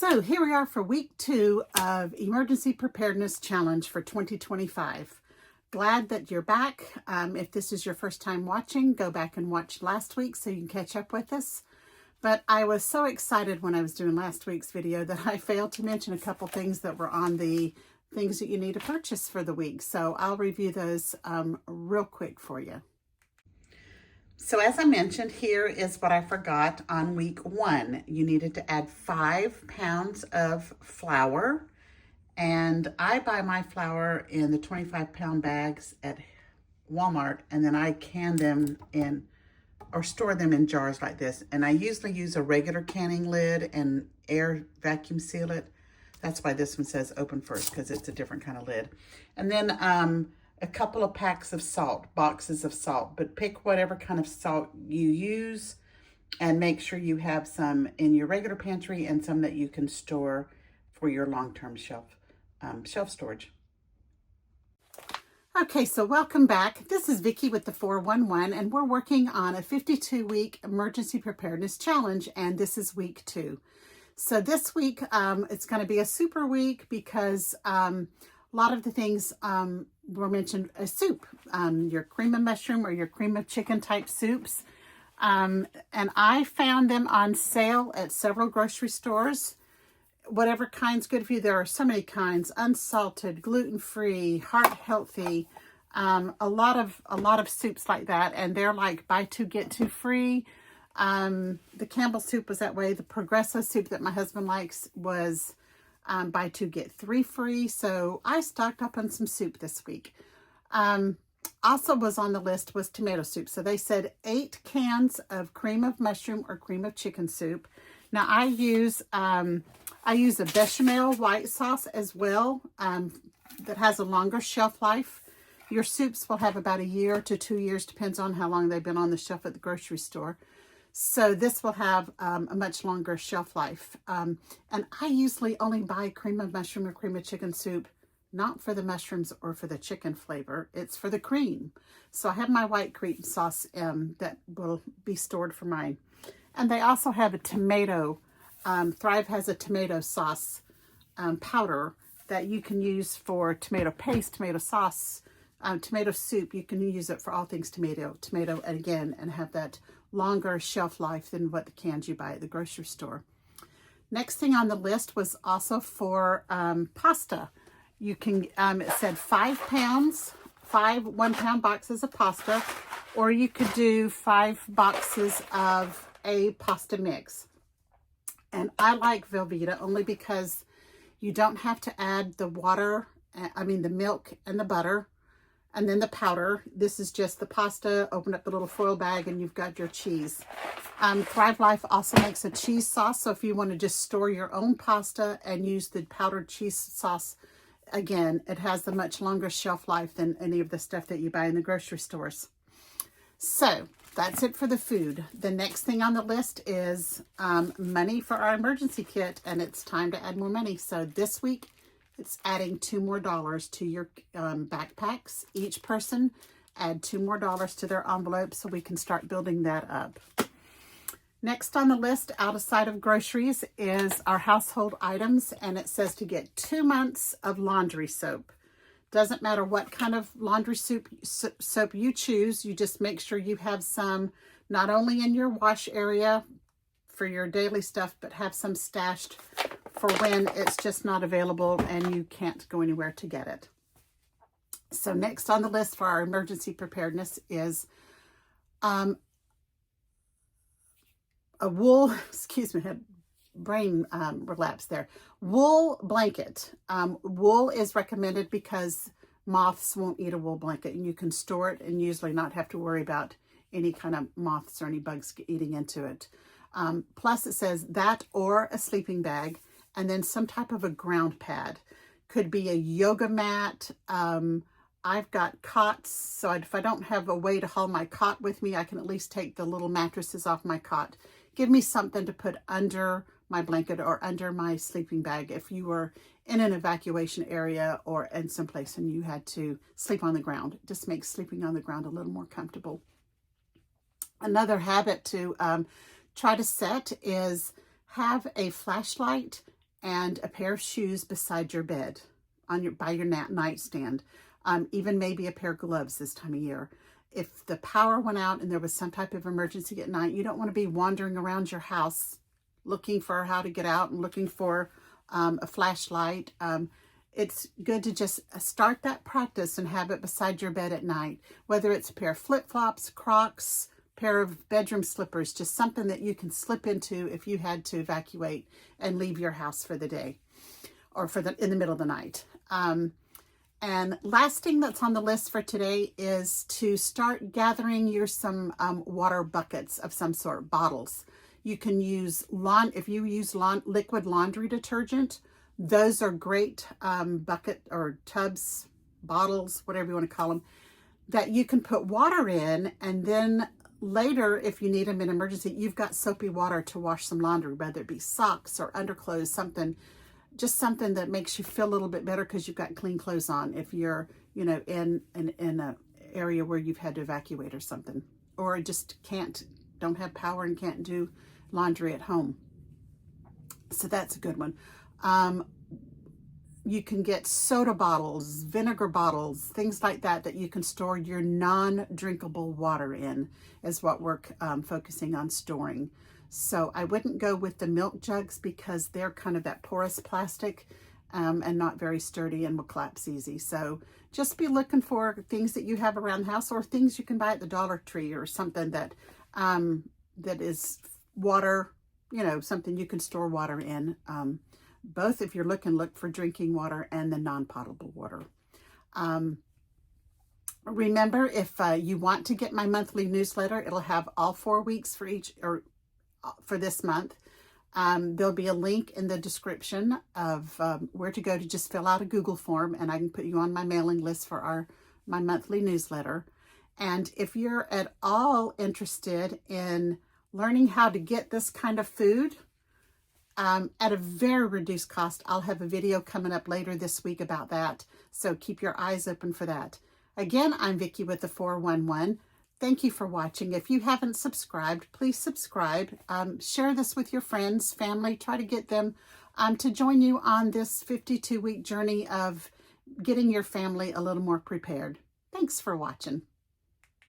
So here we are for week 2 of Emergency Preparedness Challenge for 2025. Glad that you're back. If this is your first time watching, go back and watch last week so you can catch up with us. But I was so excited when I was doing last week's video that I failed to mention a couple things that were on the things that you need to purchase for the week. So I'll review those real quick for you. So as I mentioned, here is what I forgot on week 1. You needed to add 5 pounds of flour. And I buy my flour in the 25-pound bags at Walmart, and then I can them in or store them in jars like this. And I usually use a regular canning lid and air vacuum seal it. That's why this one says open first, because it's a different kind of lid. And then a couple of packs of salt, boxes of salt, but pick whatever kind of salt you use and make sure you have some in your regular pantry and some that you can store for your long-term shelf storage. Okay, so welcome back. This is Vicki with the 411, and we're working on a 52-week emergency preparedness challenge, and this is week 2. So this week, it's going to be a super week because a lot of the things were mentioned as soup, your cream of mushroom or your cream of chicken type soups. And I found them on sale at several grocery stores. Whatever kind's good for you. There are so many kinds: unsalted, gluten-free, heart healthy, a lot of soups like that, and they're like buy 2 get 2 free. The Campbell soup was that way. The Progresso soup that my husband likes was buy 2 get 3 free. So I stocked up on some soup this week. Also was on the list was tomato soup. So they said 8 cans of cream of mushroom or cream of chicken soup. Now I use a Bechemel white sauce as well that has a longer shelf life. Your soups will have about a year to 2 years, depends on how long they've been on the shelf at the grocery store. So this will have a much longer shelf life. And I usually only buy cream of mushroom or cream of chicken soup, not for the mushrooms or for the chicken flavor. It's for the cream. So I have my white cream sauce that will be stored for mine. And they also have a tomato. Thrive has a tomato sauce powder that you can use for tomato paste, tomato sauce, tomato soup. You can use it for all things tomato, and have that longer shelf life than what the cans you buy at the grocery store. Next thing on the list was also for pasta. You can, it said 5 pounds, 5 1-pound boxes of pasta, or you could do 5 boxes of a pasta mix. And I like Velveeta only because you don't have to add the water, the milk and the butter, and then the powder. This is just the pasta. Open up the little foil bag and you've got your cheese. Thrive Life also makes a cheese sauce. So if you want to just store your own pasta and use the powdered cheese sauce, again, it has a much longer shelf life than any of the stuff that you buy in the grocery stores. So that's it for the food. The next thing on the list is money for our emergency kit, and it's time to add more money. So this week, it's adding $2 more to your backpacks. Each person add $2 more to their envelope so we can start building that up. Next on the list, outside of groceries, is our household items, and it says to get 2 months of laundry soap. Doesn't matter what kind of laundry soap you choose. You just make sure you have some not only in your wash area for your daily stuff, but have some stashed for when it's just not available and you can't go anywhere to get it. So next on the list for our emergency preparedness is a wool, excuse me, had brain relapse there. Wool blanket. Wool is recommended because moths won't eat a wool blanket, and you can store it and usually not have to worry about any kind of moths or any bugs eating into it. Plus it says that or a sleeping bag, and then some type of a ground pad. Could be a yoga mat. I've got cots, so if I don't have a way to haul my cot with me, I can at least take the little mattresses off my cot. Give me something to put under my blanket or under my sleeping bag if you were in an evacuation area or in someplace and you had to sleep on the ground. It just makes sleeping on the ground a little more comfortable. Another habit to try to set is have a flashlight and a pair of shoes beside your bed by your nightstand. Even maybe a pair of gloves this time of year. If the power went out and there was some type of emergency at night, you don't want to be wandering around your house looking for how to get out and looking for a flashlight. It's good to just start that practice and have it beside your bed at night, whether it's a pair of flip-flops, Crocs, pair of bedroom slippers, just something that you can slip into if you had to evacuate and leave your house for the day or in the middle of the night. And last thing that's on the list for today is to start gathering some water buckets of some sort, bottles. You can use if you use liquid laundry detergent, those are great bucket or tubs, bottles, whatever you want to call them, that you can put water in, and then later, if you need them in emergency, you've got soapy water to wash some laundry, whether it be socks or underclothes, just something that makes you feel a little bit better because you've got clean clothes on if you're, in an area where you've had to evacuate or something, or just don't have power and can't do laundry at home. So that's a good one. You can get soda bottles, vinegar bottles, things like that you can store your non-drinkable water in, is what we're focusing on storing. So I wouldn't go with the milk jugs because they're kind of that porous plastic and not very sturdy and will collapse easy. So just be looking for things that you have around the house or things you can buy at the Dollar Tree or something that is water, something you can store water in. Both, if you're look for drinking water and the non-potable water. Remember, if you want to get my monthly newsletter, it'll have all 4 weeks for this month. There'll be a link in the description of where to go to just fill out a Google form, and I can put you on my mailing list for my monthly newsletter. And if you're at all interested in learning how to get this kind of food at a very reduced cost, I'll have a video coming up later this week about that. So keep your eyes open for that. Again, I'm Vicki with the 411. Thank you for watching. If you haven't subscribed, please subscribe. Share this with your friends, family. Try to get them to join you on this 52-week journey of getting your family a little more prepared. Thanks for watching.